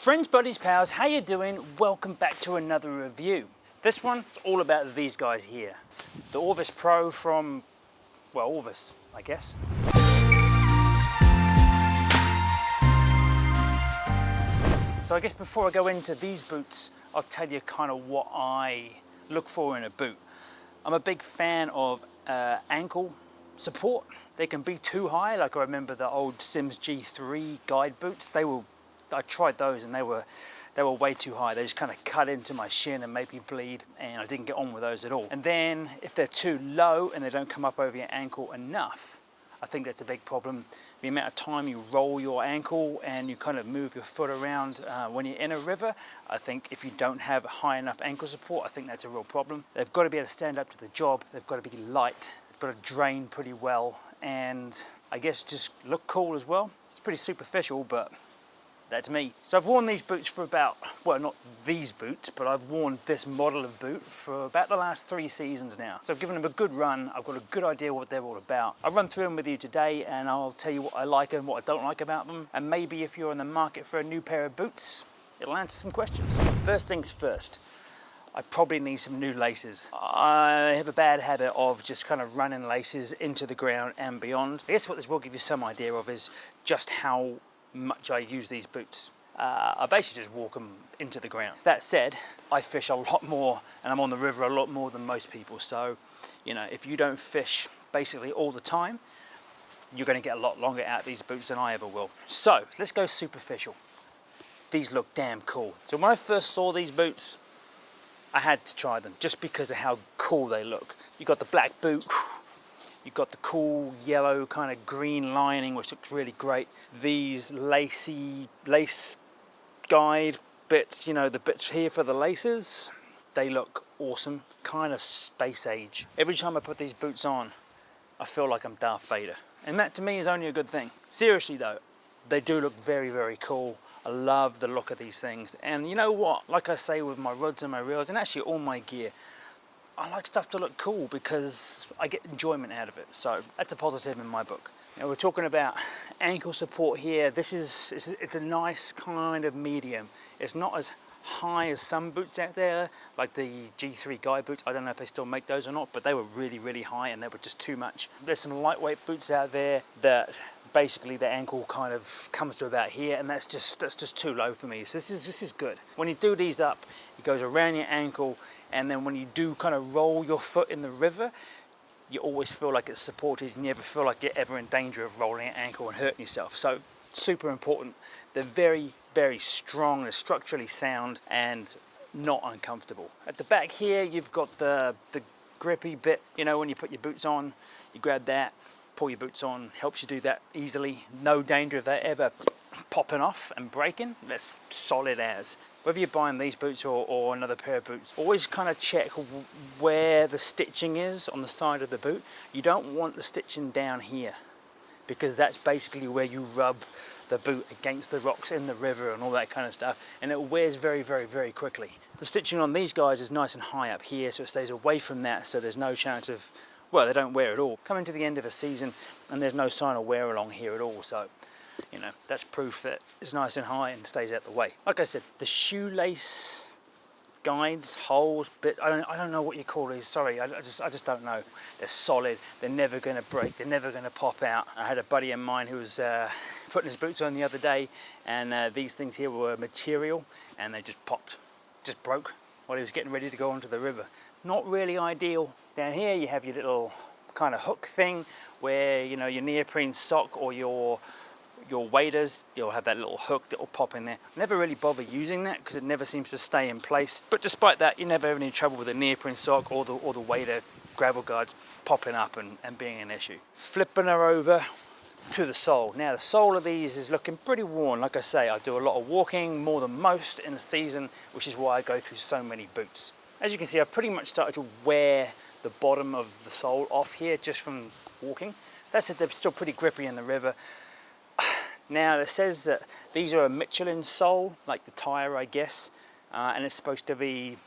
Friends, buddies, pals, how you doing? Welcome back to another review. This one is all about these guys here. The Orvis Pro from, well, Orvis, I guess. So I guess before I go into these boots, I'll tell you kind of what I look for in a boot. I'm a big fan of ankle support. They can be too high, like I remember the old Sims G3 guide boots. I tried those and they were way too high. They just kind of cut into my shin and made me bleed, and I didn't get on with those at all. And then if they're too low and they don't come up over your ankle enough, I think that's a big problem. The amount of time you roll your ankle and you kind of move your foot around when you're in a river, I think if you don't have high enough ankle support, I think that's a real problem. They've got to be able to stand up to the job. They've got to be light. They've got to drain pretty well, and I guess just look cool as well. It's pretty superficial, but that's me. So I've worn these boots for about, well, not these boots, but I've worn this model of boot for about the last 3 seasons now. So I've given them a good run. I've got a good idea what they're all about. I'll run through them with you today, and I'll tell you what I like and what I don't like about them. And maybe if you're in the market for a new pair of boots, it'll answer some questions. First things first, I probably need some new laces. I have a bad habit of just kind of running laces into the ground and beyond. I guess what this will give you some idea of is just how much I use these boots. I basically just walk them into the ground. That said, I fish a lot more and I'm on the river a lot more than most people. So, you know, if you don't fish basically all the time, you're going to get a lot longer out of these boots than I ever will. So let's go superficial. These look damn cool. So when I first saw these boots, I had to try them just because of how cool they look. You got the black boot, you've got the cool yellow kind of green lining, which looks really great. These lace guide bits, you know, the bits here for the laces, they look awesome, kind of space age. Every time I put these boots on, I feel like I'm Darth Vader. And that to me is only a good thing. Seriously though, they do look very, very cool. I love the look of these things. And you know what, like I say with my rods and my reels, and actually all my gear, I like stuff to look cool because I get enjoyment out of it. So that's a positive in my book. Now we're talking about ankle support here. It's a nice kind of medium. It's not as high as some boots out there, like the G3 guide boots. I don't know if they still make those or not, but they were really, really high and they were just too much. There's some lightweight boots out there that basically the ankle kind of comes to about here, and that's just too low for me. So this is good. When you do these up, it goes around your ankle, and then when you do kind of roll your foot in the river, you always feel like it's supported and you never feel like you're ever in danger of rolling your ankle and hurting yourself. So super important. They're very, very strong, they're structurally sound and not uncomfortable. At the back here, you've got the grippy bit. You know, when you put your boots on, you grab that, pull your boots on, helps you do that easily. No danger of that ever popping off and breaking. That's solid as. Whether you're buying these boots or another pair of boots, always kind of check where the stitching is on the side of the boot. You don't want the stitching down here, because that's basically where you rub the boot against the rocks in the river and all that kind of stuff, and it wears very, very, very quickly. The stitching on these guys is nice and high up here, so it stays away from that, so there's no chance of, well, they don't wear at all. Coming to the end of a season and there's no sign of wear along here at all, so you know, that's proof that it's nice and high and stays out the way. Like I said, the shoelace guides, holes, bit, I don't know what you call these, sorry, I just don't know. They're solid, they're never gonna break, they're never gonna pop out. I had a buddy of mine who was putting his boots on the other day, and these things here were material, and they just popped, just broke while he was getting ready to go onto the river. Not really ideal. Down here you have your little kind of hook thing where, you know, your neoprene sock or your waders, you'll have that little hook that will pop in there. Never really bother using that because it never seems to stay in place. But despite that, you never have any trouble with the neoprene sock or the wader gravel guards popping up and being an issue. Flipping her over to the sole. Now the sole of these is looking pretty worn. Like I say, I do a lot of walking, more than most in the season, which is why I go through so many boots. As you can see, I've pretty much started to wear the bottom of the sole off here just from walking. That's it, they're still pretty grippy in the river. Now it says that these are a Michelin sole, like the tire I guess, and it's supposed to be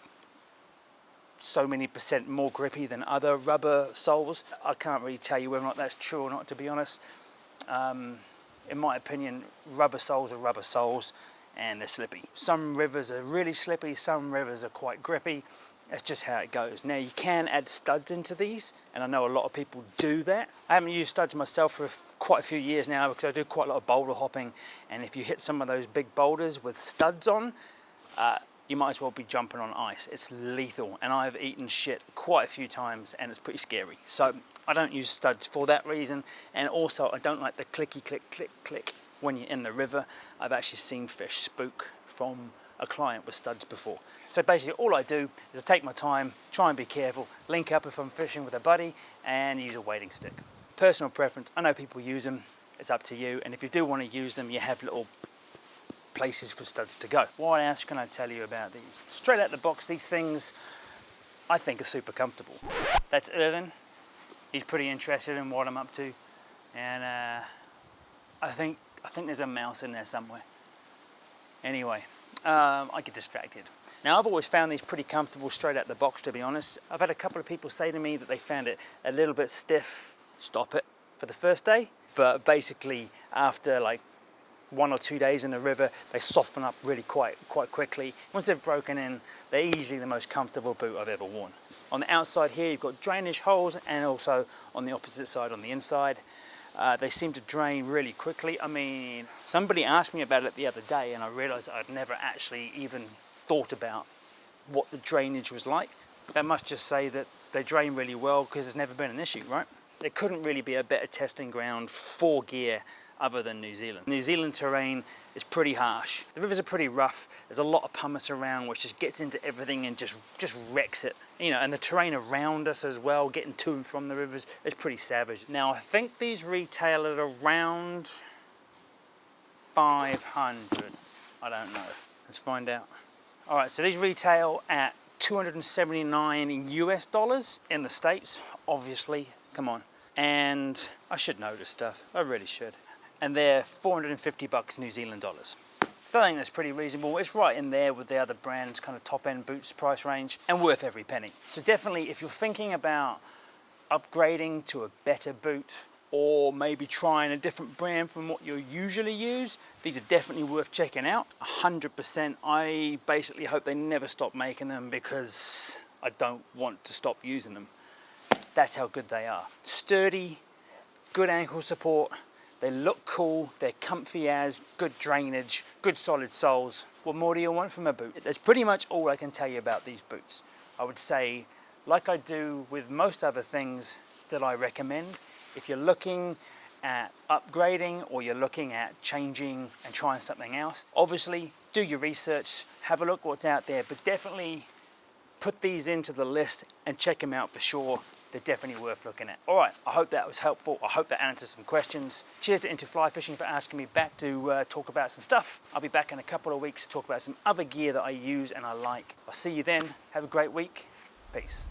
so many % more grippy than other rubber soles. I can't really tell you whether or not that's true or not, to be honest. In my opinion, rubber soles are rubber soles, and they're slippy. Some rivers are really slippy, some rivers are quite grippy. That's just how it goes. Now you can add studs into these, and I know a lot of people do that. I haven't used studs myself for quite a few years now because I do quite a lot of boulder hopping, and if you hit some of those big boulders with studs on, you might as well be jumping on ice. It's lethal, and I've eaten shit quite a few times, and it's pretty scary. So I don't use studs for that reason, and also I don't like the clicky click click click when you're in the river. I've actually seen fish spook from a client with studs before. So basically all I do is I take my time, try and be careful, link up if I'm fishing with a buddy, and use a wading stick. Personal preference, I know people use them, it's up to you, and if you do want to use them, you have little places for studs to go. What else can I tell you about these? Straight out the box, these things I think are super comfortable. That's Irvin. He's pretty interested in what I'm up to, and I think there's a mouse in there somewhere. Anyway, I get distracted. Now I've always found these pretty comfortable straight out the box, to be honest. I've had a couple of people say to me that they found it a little bit stiff, stop it, for the first day, but basically after like 1 or 2 days in the river, they soften up really quite quickly. Once they've broken in, they're easily the most comfortable boot I've ever worn. On the outside here, you've got drainage holes, and also on the opposite side, on the inside, they seem to drain really quickly. I mean, somebody asked me about it the other day, and I realized I'd never actually even thought about what the drainage was like. That must just say that they drain really well because it's never been an issue, right? There couldn't really be a better testing ground for gear other than New Zealand. New Zealand terrain is pretty harsh. The rivers are pretty rough. There's a lot of pumice around, which just gets into everything and just wrecks it. You know, and the terrain around us as well, getting to and from the rivers, is pretty savage. Now, I think these retail at around 500. I don't know. Let's find out. All right, so these retail at $279 US dollars in the States, obviously. Come on. And I should know this stuff. I really should. And they're 450 bucks New Zealand dollars. So I think that's pretty reasonable. It's right in there with the other brands' kind of top-end boots price range, and worth every penny. So definitely, if you're thinking about upgrading to a better boot, or maybe trying a different brand from what you usually use, these are definitely worth checking out. 100%. I basically hope they never stop making them because I don't want to stop using them. That's how good they are. Sturdy, good ankle support. They look cool, they're comfy as, good drainage, good solid soles. What more do you want from a boot? That's pretty much all I can tell you about these boots. I would say, like I do with most other things that I recommend, if you're looking at upgrading or you're looking at changing and trying something else, obviously do your research, have a look what's out there, but definitely put these into the list and check them out for sure. They're definitely worth looking at. All right, I hope that was helpful. I hope that answered some questions. Cheers to Into Fly Fishing for asking me back to talk about some stuff. I'll be back in a couple of weeks to talk about some other gear that I use and I like. I'll see you then. Have a great week. Peace.